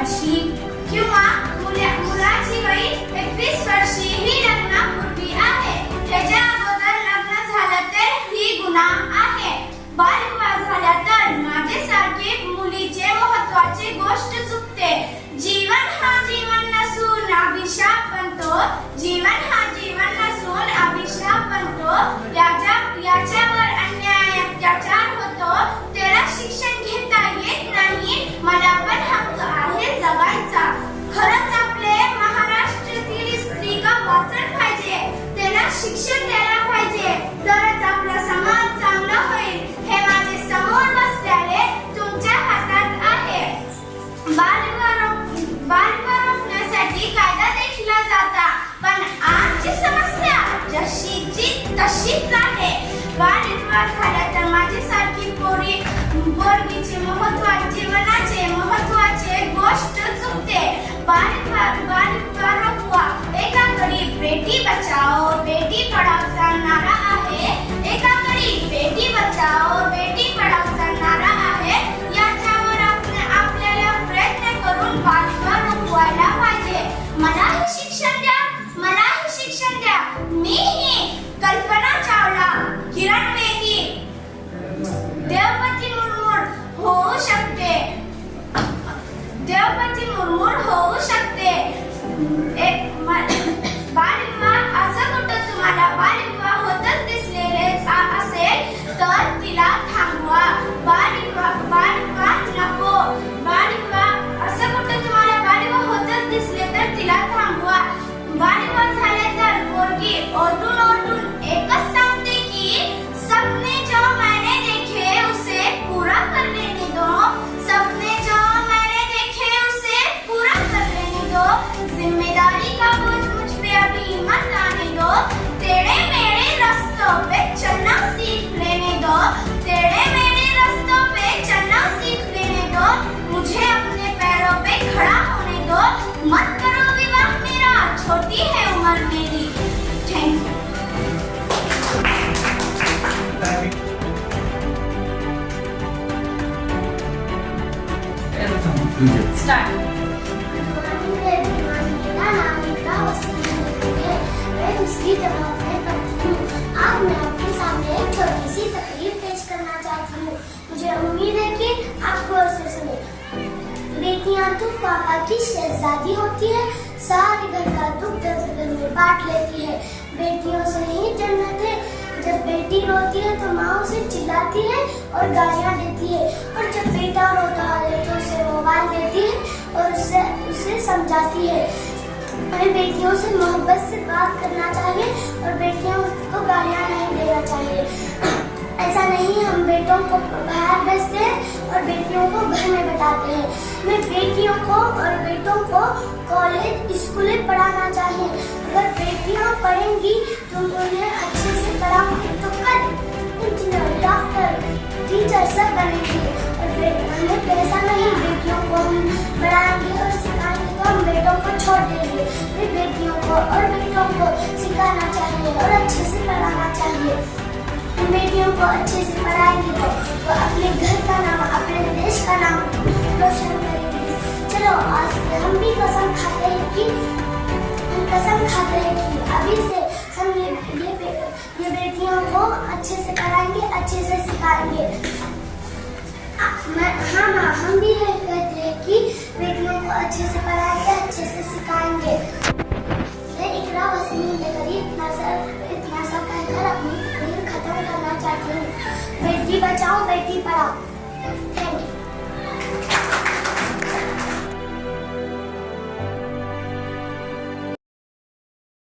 वर्षी किंवा मुलाची वय 21 वर्षी ही लग्नापूर्वी आहे. त्याच्या अगोदर लग्न झालं तर ही गुन्हा आहे. बालविवाह झाला तर माझ्यासारखी मुलीचे महत्त्वाची गोष्ट चुकते. जीवन हा जीवन नसून अभिशाप बनतो. जीवन हा जीवन नसून अभिशाप बनतो. याच्यावर अन्याय अत्याचार होतो. त्याला शिक्षण घेता येत नाही. मला पण हक्क आहे जगायचा. खरंच आपले महाराष्ट्रातील स्त्री का वाचन पाहिजे. त्याला शिक्षण द्यायला पाहिजे. तरच आपला समाज चांगला होईल. हे माझे समोर बसलेले तुमच्या हातात आहे. बालविवाह रोखण्यासाठी कायदा देखील जाता, पण आजची समस्या जशीची तशीच आहे. बालविवाह झाला तर माझ्यासारखी पोरगीचे जीवनाचे महत्त्वाचे गोष्ट चुकते. बालविवाह रोखवा. एकाकडे बेटी बचाओ बेटी पढाओचा नारा आहे. एकाकडे बेटी बचाओ बेटी पढाओचा नारा आहे. याच्यावर आपल्याला प्रयत्न करून बालविवाह रोखवायला पाहिजे. मलाही शिक्षण द्या. मलाही शिक्षण द्या. मीही कल्पना चावला, किरण बेदी, द्रौपदी मुर्मू होऊ शकते. द्रौपदी मुर्मू होऊ शकते. बालविवाह असं कुठं तुम्हाला बालविवाह होतच दिसलेले असेल तर तिला थांबवा. बालविवाह नको. बालविवाह असं कुठं तुम्हाला बालविवाह होतच दिसले तर तिला थांबवा. बालविवाह झाले तर पोरगी ओरडून एकच सांगते की सपने जो मैंने देखे उसे पूरा कर लेने दो. सपने जो मैंने देखे उसे पूरा कर लेने दो. जिम्मेदारी का बोझ मुझ पे अभी मत आने दो. टेढ़े मेढ़े रास्तों पे चलना सीख लेने दो. टेढ़े मेढ़े रास्तों पे चलना सीख लेने दो. मुझे अपने पैरों पे खड़ा होने दो. मत करो विवाह मेरा, छोटी है उम्र मेरी. Thank you. स्टार्ट. मेरा नाम इकरा वसीम है. मैं दूसरी जमात में पढ़ती हूँ. आज मैं आपके सामने एक छोटी सी तकरीर पेश करना चाहती हूँ. मुझे उम्मीद है कि आप गौर से सुने. बेटियां तो पापा की शहजादी होती है. सारे घर का दुख दर्द घर में बांट लेती है. बेटियों से ही जन्नत है. जब बेटी रोती है तो माँ उसे चिल्लाती है और गालियाँ देती है. और जब बेटा रोता है तो उसे मोबाइल देती है और उसे समझाती है. हमें बेटियों से मोहब्बत से बात करना चाहिए और बेटियों को गालियाँ नहीं देना चाहिए. ऐसा नहीं हम बेटों को बाहर भेजते हैं और बेटियों को घर में बैठाते हैं. हमें बेटियों को और बेटों को कॉलेज स्कूलें पढ़ाना चाहिए. अगर बेटियां पढ़ेंगी तो उन्हें अच्छे से पढ़ाएंगे तो कल इंजीनियर डॉक्टर टीचर सब बनेंगे. और हमें पैसा नहीं, बेटियों को हम पढ़ाएंगे और सिखाएंगे तो हम बेटों को छोड़ देंगे. फिर बेटियों को और बेटों को सिखाना चाहिए और अच्छे से पढ़ाना चाहिए. बेटियों को अच्छे से पढ़ाएंगे तो अपने घर का नाम अपने देश का नाम रोशन करेंगे. चलो आज से हम भी कसम खाते हैं कि अभी से हम ये बेटियों को अच्छे से पढ़ाएंगे, अच्छे से सिखाएंगे. हम भी ये कहते हैं कि बेटियों को अच्छे से पढ़ाएंगे, अच्छे से सिखाएंगे. मैं इकरा वसीम नगरी इतना सा कहकर अपनी तकरीर खत्म करना चाहती हूँ. बेटी बचाओ बेटी पढ़ाओ. Thank you.